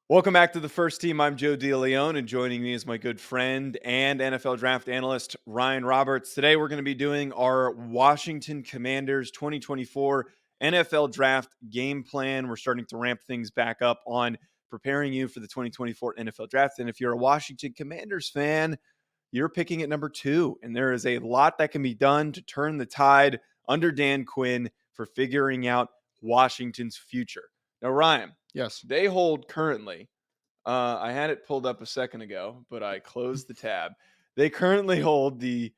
Welcome back to the first team. I'm Joe DeLeone, and joining me is my good friend and NFL draft analyst, Ryan Roberts. Today, we're going to be doing our Washington Commanders 2024 NFL draft game plan. We're starting to ramp things back up on preparing you for the 2024 NFL draft. And if you're a Washington Commanders fan, you're picking at number 2. And there is a lot that can be done to turn the tide under Dan Quinn for figuring out Washington's future. Now, Ryan, Yes. they hold currently, I had it pulled up a second ago, but I closed the tab. They currently hold the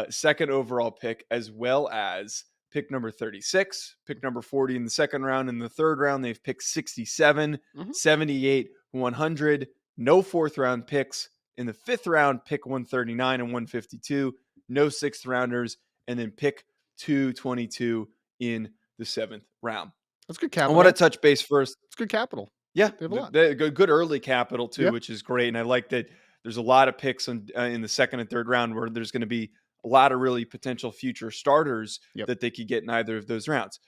second overall pick, as well as pick number 36, pick number 40 in the second round. In the third round, they've picked 67, Mhm. 78, 100, no fourth round picks. In the fifth round, pick 139 and 152, no sixth rounders, and then pick 222 in the seventh round. That's good I want to capital. touch base first. It's good capital. Yeah, They have a lot. good early capital too, Yeah. which is great, and I like that there's a lot of picks in the second and third round where there's going to be a lot of really potential future starters Yep. that they could get in either of those rounds.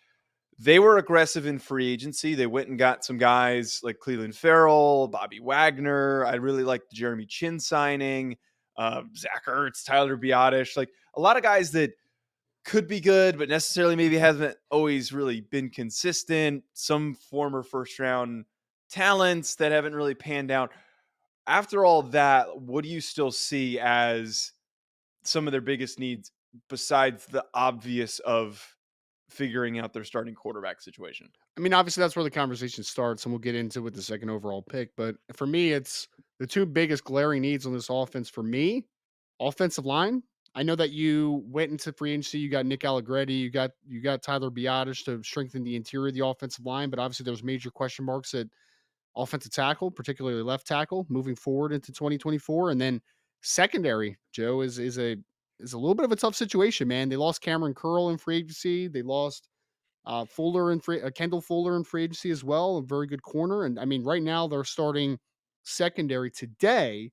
They were aggressive in free agency. They went and got some guys like Cleveland Farrell, Bobby Wagner. I really liked the Jeremy Chin signing, Zach Ertz, Tyler Biotish, like a lot of guys that could be good, but necessarily maybe hasn't always really been consistent. Some former first round talents that haven't really panned out. After all that, what do you still see as some of their biggest needs besides the obvious of figuring out their starting quarterback situation? I mean, obviously, that's where the conversation starts, and we'll get into with the second overall pick. But for me, it's the two biggest glaring needs on this offense. For me, offensive line. I know that you went into free agency. You got Nick Allegretti. You got Tyler Biotish to strengthen the interior of the offensive line. But obviously, there's major question marks at offensive tackle, particularly left tackle, moving forward into 2024. And then secondary, Joe is a little bit of a tough situation, man. They lost Cameron Curl in free agency. They lost Kendall Fuller in free agency as well, a very good corner. And I mean, right now they're starting secondary today.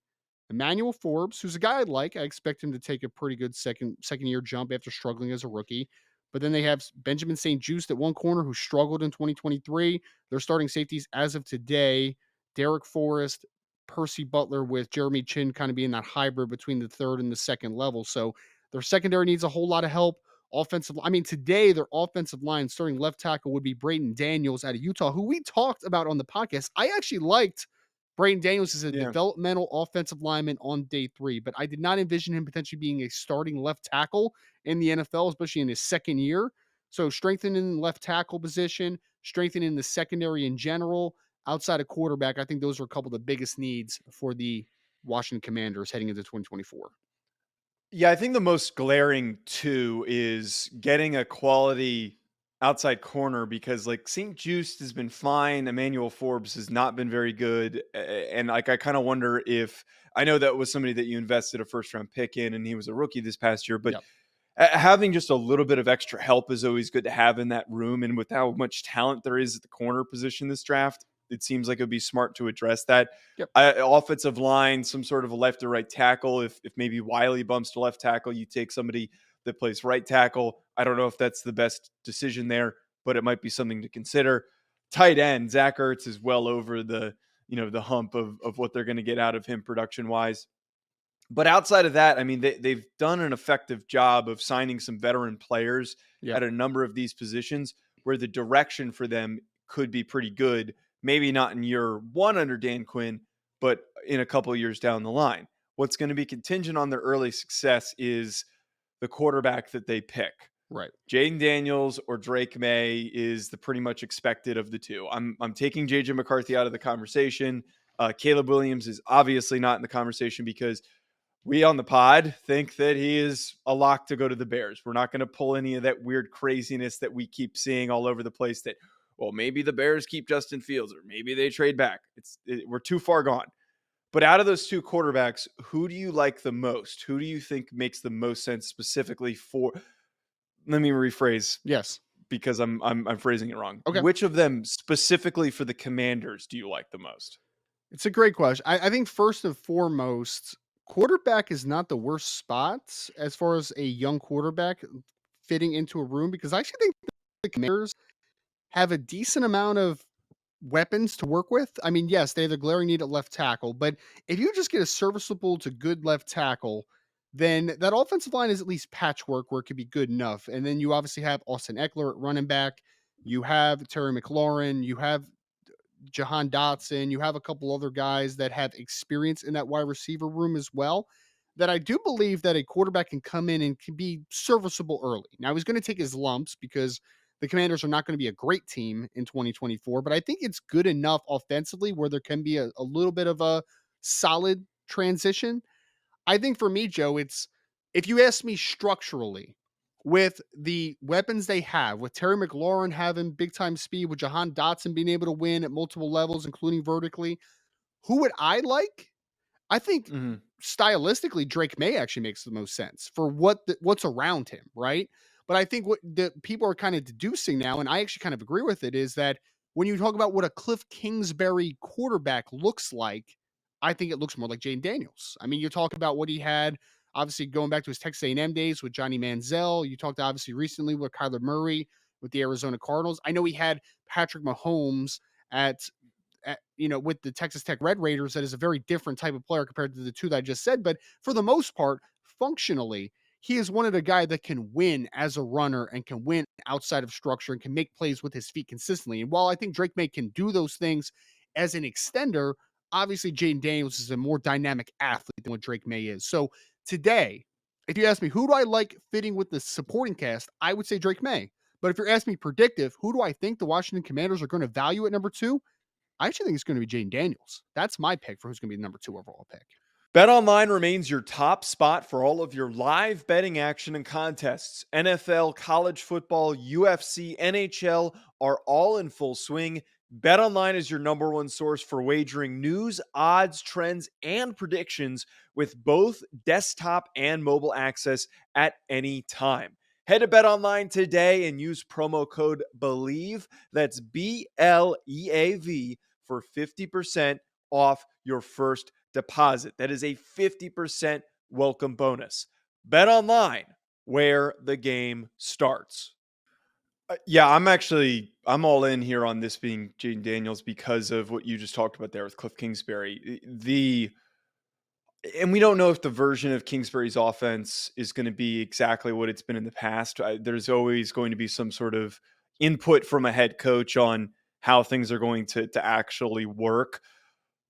Emmanuel Forbes, who's a guy I like. I expect him to take a pretty good second year jump after struggling as a rookie. But then they have Benjamin St. Juste at one corner who struggled in 2023. They're starting safeties as of today. Derek Forrest, Percy Butler with Jeremy Chin kind of being that hybrid between the third and the second level. So their secondary needs a whole lot of help. I mean, today their offensive line starting left tackle would be Jayden Daniels out of Utah, who we talked about on the podcast. I actually liked Jayden Daniels as a Yeah. developmental offensive lineman on day 3, but I did not envision him potentially being a starting left tackle in the NFL, especially in his second year. So strengthening the left tackle position, strengthening the secondary in general, outside of quarterback, I think those are a couple of the biggest needs for the Washington Commanders heading into 2024. Yeah, I think the most glaring too is getting a quality outside corner because like St. Juste has been fine. Emmanuel Forbes has not been very good. And like I kind of wonder if I know that was somebody that you invested a first round pick in and he was a rookie this past year, but Yep. having just a little bit of extra help is always good to have in that room. And with how much talent there is at the corner position this draft, it seems like it would be smart to address that. Yep. Offensive line, some sort of a left or right tackle. If maybe Wiley bumps to left tackle, you take somebody that plays right tackle. I don't know if that's the best decision there, but it might be something to consider. Tight end, Zach Ertz is well over the hump of what they're going to get out of him production wise. But outside of that, I mean, they've done an effective job of signing some veteran players Yep. at a number of these positions where the direction for them could be pretty good. Maybe not in year one under Dan Quinn, but in a couple of years down the line. What's going to be contingent on their early success is the quarterback that they pick. Right. Jayden Daniels or Drake Maye is the pretty much expected of the two. I'm taking JJ McCarthy out of the conversation. Caleb Williams is obviously not in the conversation because we on the pod think that he is a lock to go to the Bears. We're not going to pull any of that weird craziness that we keep seeing all over the place that, well, maybe the Bears keep Justin Fields or maybe they trade back. We're too far gone. But out of those two quarterbacks, who do you like the most? Who do you think makes the most sense specifically for? Let me rephrase Yes. because I'm phrasing it wrong. Okay. Which of them specifically for the Commanders do you like the most? It's a great question. I think first and foremost, quarterback is not the worst spot as far as a young quarterback fitting into a room because I actually think the Commanders have a decent amount of weapons to work with. I mean, yes, they have a glaring need at left tackle, but if you just get a serviceable to good left tackle, then that offensive line is at least patchwork where it could be good enough. And then you obviously have Austin Eckler at running back. You have Terry McLaurin. You have Jahan Dotson. You have a couple other guys that have experience in that wide receiver room as well. That I do believe that a quarterback can come in and can be serviceable early. Now he's going to take his lumps because the Commanders are not going to be a great team in 2024, but I think it's good enough offensively where there can be a little bit of a solid transition. I think for me, Joe, it's if you ask me structurally, with the weapons they have, with Terry McLaurin having big time speed, with Jahan Dotson being able to win at multiple levels, including vertically, who would I like? I think Mhm. stylistically, Drake Maye actually makes the most sense for what's around him, right? But I think what the people are kind of deducing now, and I actually kind of agree with it, is that when you talk about what a Cliff Kingsbury quarterback looks like, I think it looks more like Jayden Daniels. I mean, you talk about what he had, obviously going back to his Texas A&M days with Johnny Manziel. You talked obviously recently with Kyler Murray with the Arizona Cardinals. I know he had Patrick Mahomes with the Texas Tech Red Raiders, that is a very different type of player compared to the two that I just said. But for the most part, functionally, he is one of the guy that can win as a runner and can win outside of structure and can make plays with his feet consistently. And while I think Drake May can do those things as an extender, obviously Jayden Daniels is a more dynamic athlete than what Drake May is. So today, if you ask me who do I like fitting with the supporting cast, I would say Drake May. But if you're asking me predictive, who do I think the Washington Commanders are going to value at number two? I actually think it's going to be Jayden Daniels. That's my pick for who's going to be the number two overall pick. BetOnline remains your top spot for all of your live betting action and contests. NFL, college football, UFC, NHL are all in full swing. BetOnline is your number one source for wagering news, odds, trends, and predictions with both desktop and mobile access at any time. Head to BetOnline today and use promo code BELIEVE, that's BLEAV, for 50% off your first deposit. That is a 50% welcome bonus. Bet online where the game starts. Yeah, I'm all in here on this being Jayden Daniels because of what you just talked about there with Cliff Kingsbury. The and we don't know if the version of Kingsbury's offense is going to be exactly what it's been in the past. There's always going to be some sort of input from a head coach on how things are going to actually work.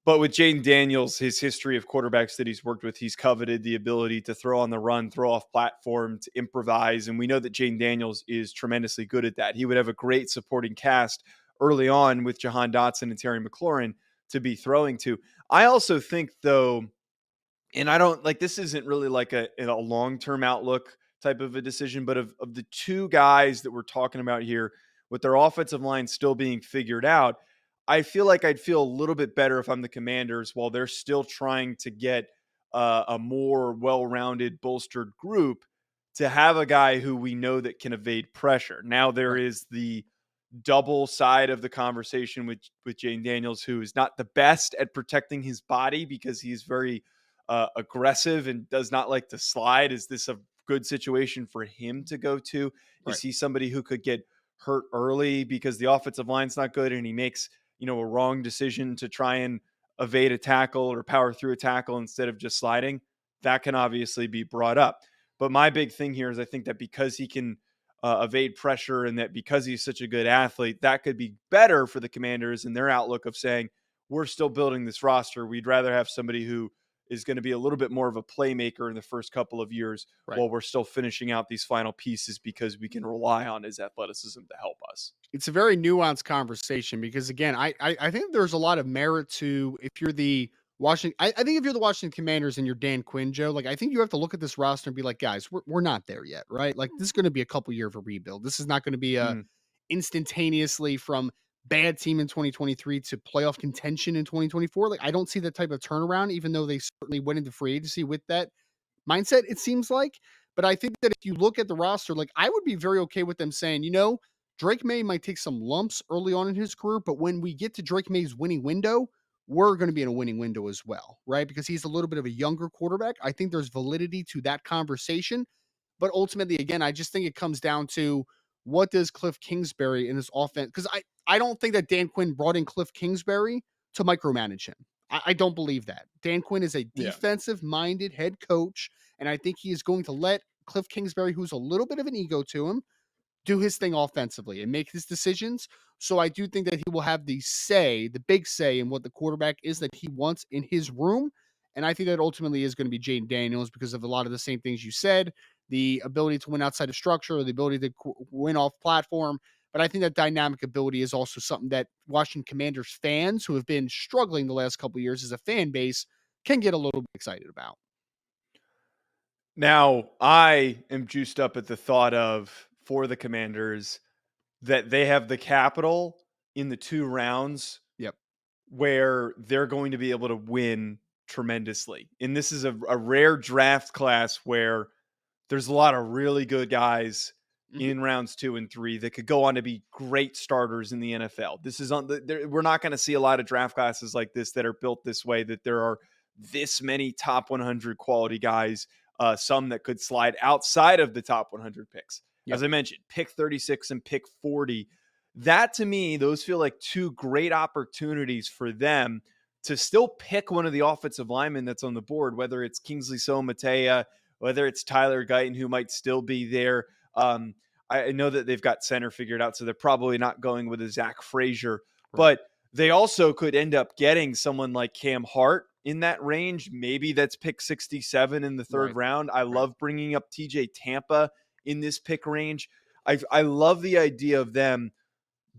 But with Jayden Daniels, his history of quarterbacks that he's worked with, he's coveted the ability to throw on the run, throw off platform, to improvise. And we know that Jayden Daniels is tremendously good at that. He would have a great supporting cast early on with Jahan Dotson and Terry McLaurin to be throwing to. I also think, though, and I don't like this isn't really like a long-term outlook type of a decision, but of the two guys that we're talking about here with their offensive line still being figured out, I feel like I'd feel a little bit better if I'm the Commanders while they're still trying to get a more well-rounded, bolstered group to have a guy who we know that can evade pressure. Now there Right. is the double side of the conversation with Jayden Daniels, who is not the best at protecting his body because he's very aggressive and does not like to slide. Is this a good situation for him to go to? Is Right. he somebody who could get hurt early because the offensive line's not good and he makes a wrong decision to try and evade a tackle or power through a tackle instead of just sliding? That can obviously be brought up. But my big thing here is I think that because he can evade pressure and that because he's such a good athlete, that could be better for the Commanders and their outlook of saying, we're still building this roster. We'd rather have somebody who is going to be a little bit more of a playmaker in the first couple of years Right. while we're still finishing out these final pieces because we can rely on his athleticism to help us. It's a very nuanced conversation because again, I think there's a lot of merit to if you're the Washington. I think if you're the Washington Commanders and you're Dan Quinn, Joe, like I think you have to look at this roster and be like, guys, we're not there yet, right? Like this is going to be a couple year of a rebuild. This is not going to be a Mm. instantaneously from bad team in 2023 to playoff contention in 2024. Like I don't see that type of turnaround, even though they certainly went into free agency with that mindset, it seems like. But I think that if you look at the roster, like I would be very okay with them saying, Drake May might take some lumps early on in his career, but when we get to Drake May's winning window, we're going to be in a winning window as well, right? Because he's a little bit of a younger quarterback. I think there's validity to that conversation. But ultimately, again, I just think it comes down to what does Cliff Kingsbury in this offense? Because I don't think that Dan Quinn brought in Cliff Kingsbury to micromanage him. I don't believe that. Dan Quinn is a Yeah. defensive minded head coach, and I think he is going to let Cliff Kingsbury, who's a little bit of an ego to him, do his thing offensively and make his decisions. So I do think that he will have the say, the big say in what the quarterback is that he wants in his room. And I think that ultimately is going to be Jayden Daniels because of a lot of the same things you said, the ability to win outside of structure, the ability to win off platform. But I think that dynamic ability is also something that Washington Commanders fans who have been struggling the last couple of years as a fan base can get a little bit excited about. Now, I am juiced up at the thought of for the Commanders that they have the capital in the 2 rounds Yep. where they're going to be able to win tremendously. And this is a rare draft class where there's a lot of really good guys Hmm. in rounds 2 and 3 that could go on to be great starters in the NFL. This is on we're not going to see a lot of draft classes like this that are built this way, that there are this many top 100 quality guys, some that could slide outside of the top 100 picks. Yep. As I mentioned, pick 36 and pick 40. That to me, those feel like two great opportunities for them to still pick one of the offensive linemen that's on the board, whether it's Kingsley Somatea, whether it's Tyler Guyton, who might still be there. Um, I know that they've got center figured out, so they're probably not going with a Zach Frazier, Right. but they also could end up getting someone like Cam Hart in that range. Maybe that's pick 67 in the third Right. round. I Right. love bringing up TJ Tampa in this pick range. I love the idea of them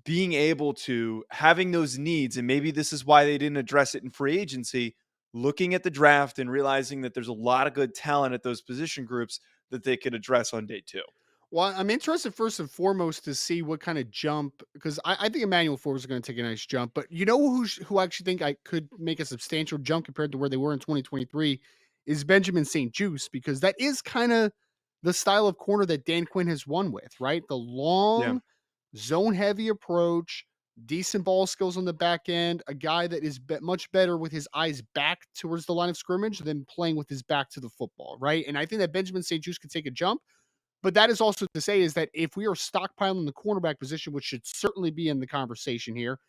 being able to having those needs, and maybe this is why they didn't address it in free agency, looking at the draft and realizing that there's a lot of good talent at those position groups that they could address on day 2. Well, I'm interested first and foremost to see what kind of jump because I think Emmanuel Forbes is going to take a nice jump. But you know who I actually think I could make a substantial jump compared to where they were in 2023 is Benjamin St. Juice because that is kind of the style of corner that Dan Quinn has won with, right? The Yeah. long zone heavy approach, decent ball skills on the back end, a guy that is much better with his eyes back towards the line of scrimmage than playing with his back to the football, right? And I think that Benjamin St. Juice could take a jump but that is also to say is that if we are stockpiling the cornerback position, which should certainly be in the conversation here,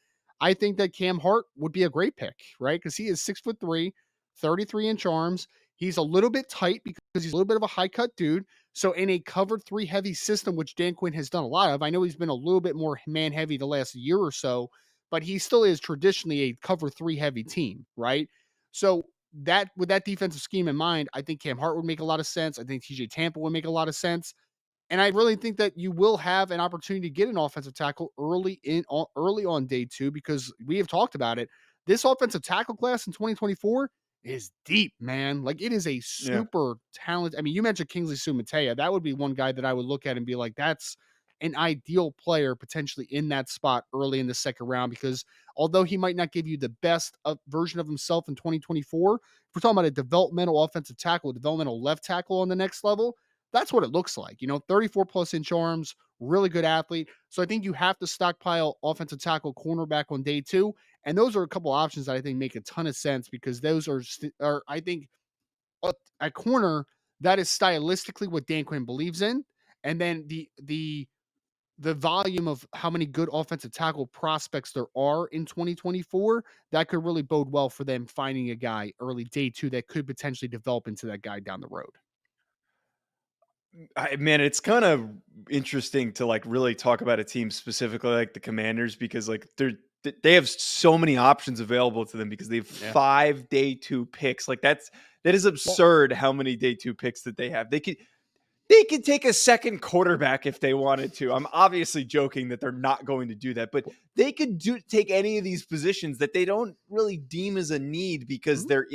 I think that Cam Hart would be a great pick, right? Because he is 6'3", 33-inch arms. He's a little bit tight because he's a little bit of a high cut dude. So in a cover three heavy system, which Dan Quinn has done a lot of, I know he's been a little bit more man heavy the last year or so, but he still is traditionally a cover three heavy team, right? So that with that defensive scheme in mind, I think Cam Hart would make a lot of sense. I think TJ Tampa would make a lot of sense. And I really think that you will have an opportunity to get an offensive tackle early on day 2 because we have talked about it. This offensive tackle class in 2024 is deep, man. Like it is a Yeah. super talent. I mean, you mentioned Kingsley Sumatea. That would be one guy that I would look at and be like, that's an ideal player potentially in that spot early in the second round because although he might not give you the best version of himself in 2024, if we're talking about a developmental offensive tackle, a developmental left tackle on the next level, that's what it looks like. 34 plus inch arms, really good athlete. So I think you have to stockpile offensive tackle, cornerback on day 2, and those are a couple options that I think make a ton of sense because those are I think at corner that is stylistically what Dan Quinn believes in, and then the volume of how many good offensive tackle prospects there are in 2024 that could really bode well for them finding a guy early day 2 that could potentially develop into that guy down the road. Man, it's kind of interesting to like really talk about a team specifically like the Commanders because like they have so many options available to them because they have Yeah. 5 day 2 picks. Like that is Well, absurd how many day 2 picks that they have. They could take a second quarterback if they wanted to. I'm obviously joking that they're not going to do that, but they could take any of these positions that they don't really deem as a need because mhm. they're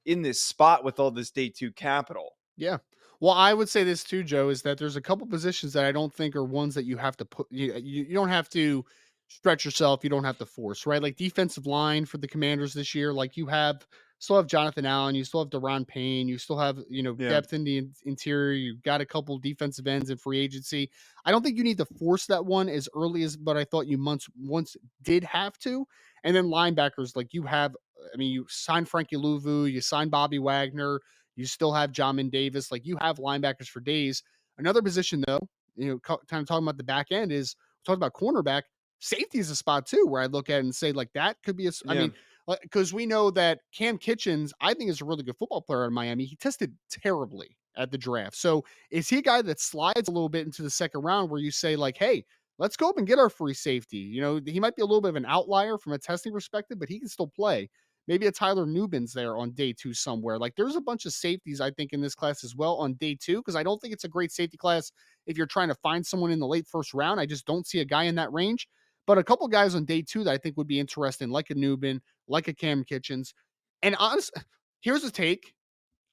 in this spot with all this day 2 capital. Yeah. Well, I would say this too, Joe, is that there's a couple positions that I don't think are ones that you have to put you don't have to stretch yourself, you don't have to force, right? Like defensive line for the Commanders this year, like you have still have Jonathan Allen, you still have Deron Payne, you still have, Yeah. depth in the interior, you've got a couple defensive ends in free agency. I don't think you need to force that one as early as but I thought you once did have to. And then linebackers like you have I mean, you signed Frankie Louvu, you signed Bobby Wagner, you still have Jamin Davis. Like you have linebackers for days. Another position, though, kind of talking about the back end is talking about cornerback. Safety is a spot too where I look at it and say like that could be I Yeah. mean, because we know that Cam Kitchens, I think, is a really good football player in Miami. He tested terribly at the draft. So is he a guy that slides a little bit into the second round where you say, like, hey, let's go up and get our free safety? He might be a little bit of an outlier from a testing perspective, but he can still play. Maybe a Tyler Nubin's there on day two somewhere. Like there's a bunch of safeties, I think, in this class as well on day two, because I don't think it's a great safety class if you're trying to find someone in the late first round. I just don't see a guy in that range. But a couple guys on day two that I think would be interesting, like a Nubin, like a Cam Kitchens. And honest, here's a take.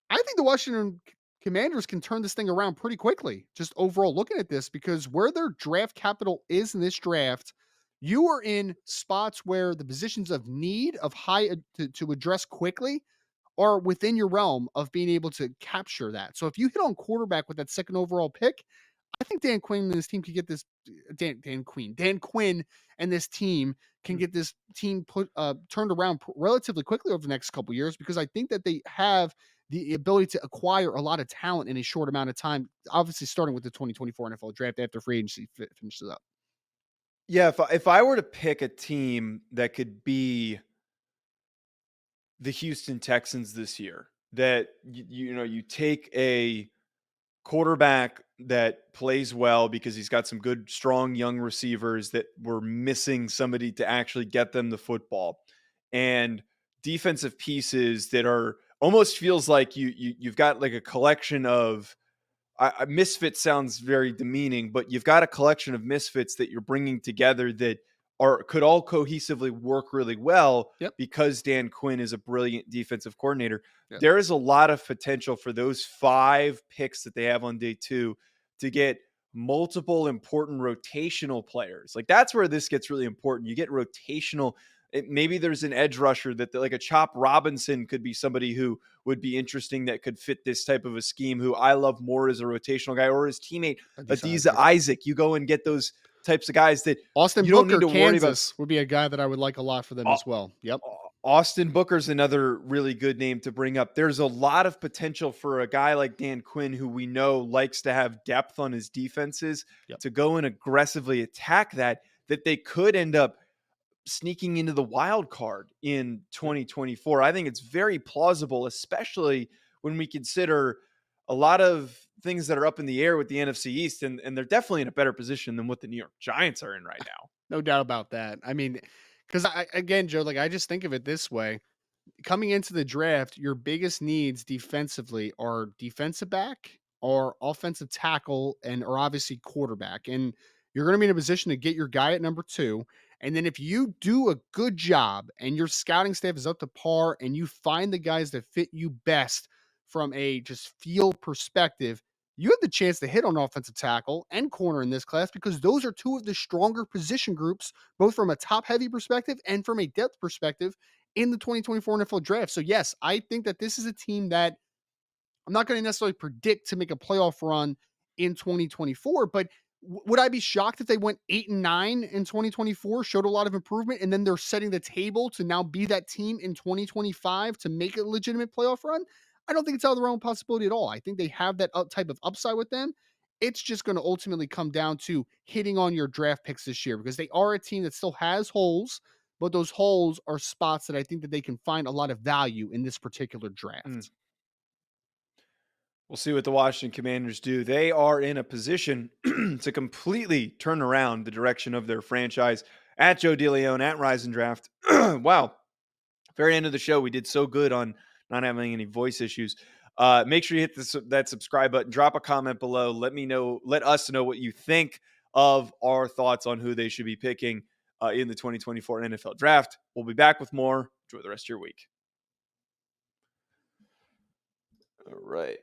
I think the Washington Commanders can turn this thing around pretty quickly. Just overall looking at this, because where their draft capital is in this draft, you are in spots where the positions of need of high to address quickly are within your realm of being able to capture that. So if you hit on quarterback with that second overall pick, I think Dan Quinn and his team could get this Dan Quinn and this team can Mm. get this team turned around relatively quickly over the next couple years, because I think that they have the ability to acquire a lot of talent in a short amount of time. Obviously, starting with the 2024 NFL draft after free agency finishes up. Yeah, if I were to pick a team that could be the Houston Texans this year, that you take a quarterback that plays well because he's got some good, strong young receivers that were missing somebody to actually get them the football, and defensive pieces that are almost feels like you've got like a collection of misfit sounds very demeaning, but you've got a collection of misfits that you're bringing together that could all cohesively work really well Yep. because Dan Quinn is a brilliant defensive coordinator. Yep. There is a lot of potential for those 5 picks that they have on day 2 to get multiple important rotational players. Like that's where this gets really important. You get rotational. Maybe there's an edge rusher that like a Chop Robinson could be somebody who would be interesting that could fit this type of a scheme, who I love more as a rotational guy, or his teammate Adiza Yep. Isaac. You go and get those types of guys that Austin you don't need Booker, to worry about. Kansas would be a guy that I would like a lot for them Au- as well. Yep. Austin Booker's another really good name to bring up. There's a lot of potential for a guy like Dan Quinn, who we know likes to have depth on his defenses, Yep. to go and aggressively attack that they could end up sneaking into the wild card in Yep. 2024. I think it's very plausible, especially when we consider a lot of things that are up in the air with the NFC East, and they're definitely in a better position than what the New York Giants are in right now. No doubt about that. I mean, because again, Joe, like I just think of it this way: coming into the draft, your biggest needs defensively are defensive back or offensive tackle and or obviously quarterback. And you're going to be in a position to get your guy at number 2. And then if you do a good job and your scouting staff is up to par and you find the guys that fit you best from a just field perspective, you have the chance to hit on offensive tackle and corner in this class, because those are two of the stronger position groups, both from a top heavy perspective and from a depth perspective in the 2024 NFL draft. So yes, I think that this is a team that I'm not going to necessarily predict to make a playoff run in 2024, but would I be shocked if they went 8-9 in 2024, showed a lot of improvement, and then they're setting the table to now be that team in 2025 to make a legitimate playoff run? I don't think it's out of the realm of possibility at all. I think they have that type of upside with them. It's just going to ultimately come down to hitting on your draft picks this year, because they are a team that still has holes, but those holes are spots that I think that they can find a lot of value in this particular Mm. draft. We'll see what the Washington Commanders do. They are in a position to completely turn around the direction of their franchise. At Joe DeLeone, at Rise and Draft. Wow. Very end of the show. We did so good on not having any voice issues. Make sure you hit that subscribe button. Drop a comment below. Let us know what you think of our thoughts on who they should be picking in the 2024 NFL Draft. We'll be back with more. Enjoy the rest of your week. All right.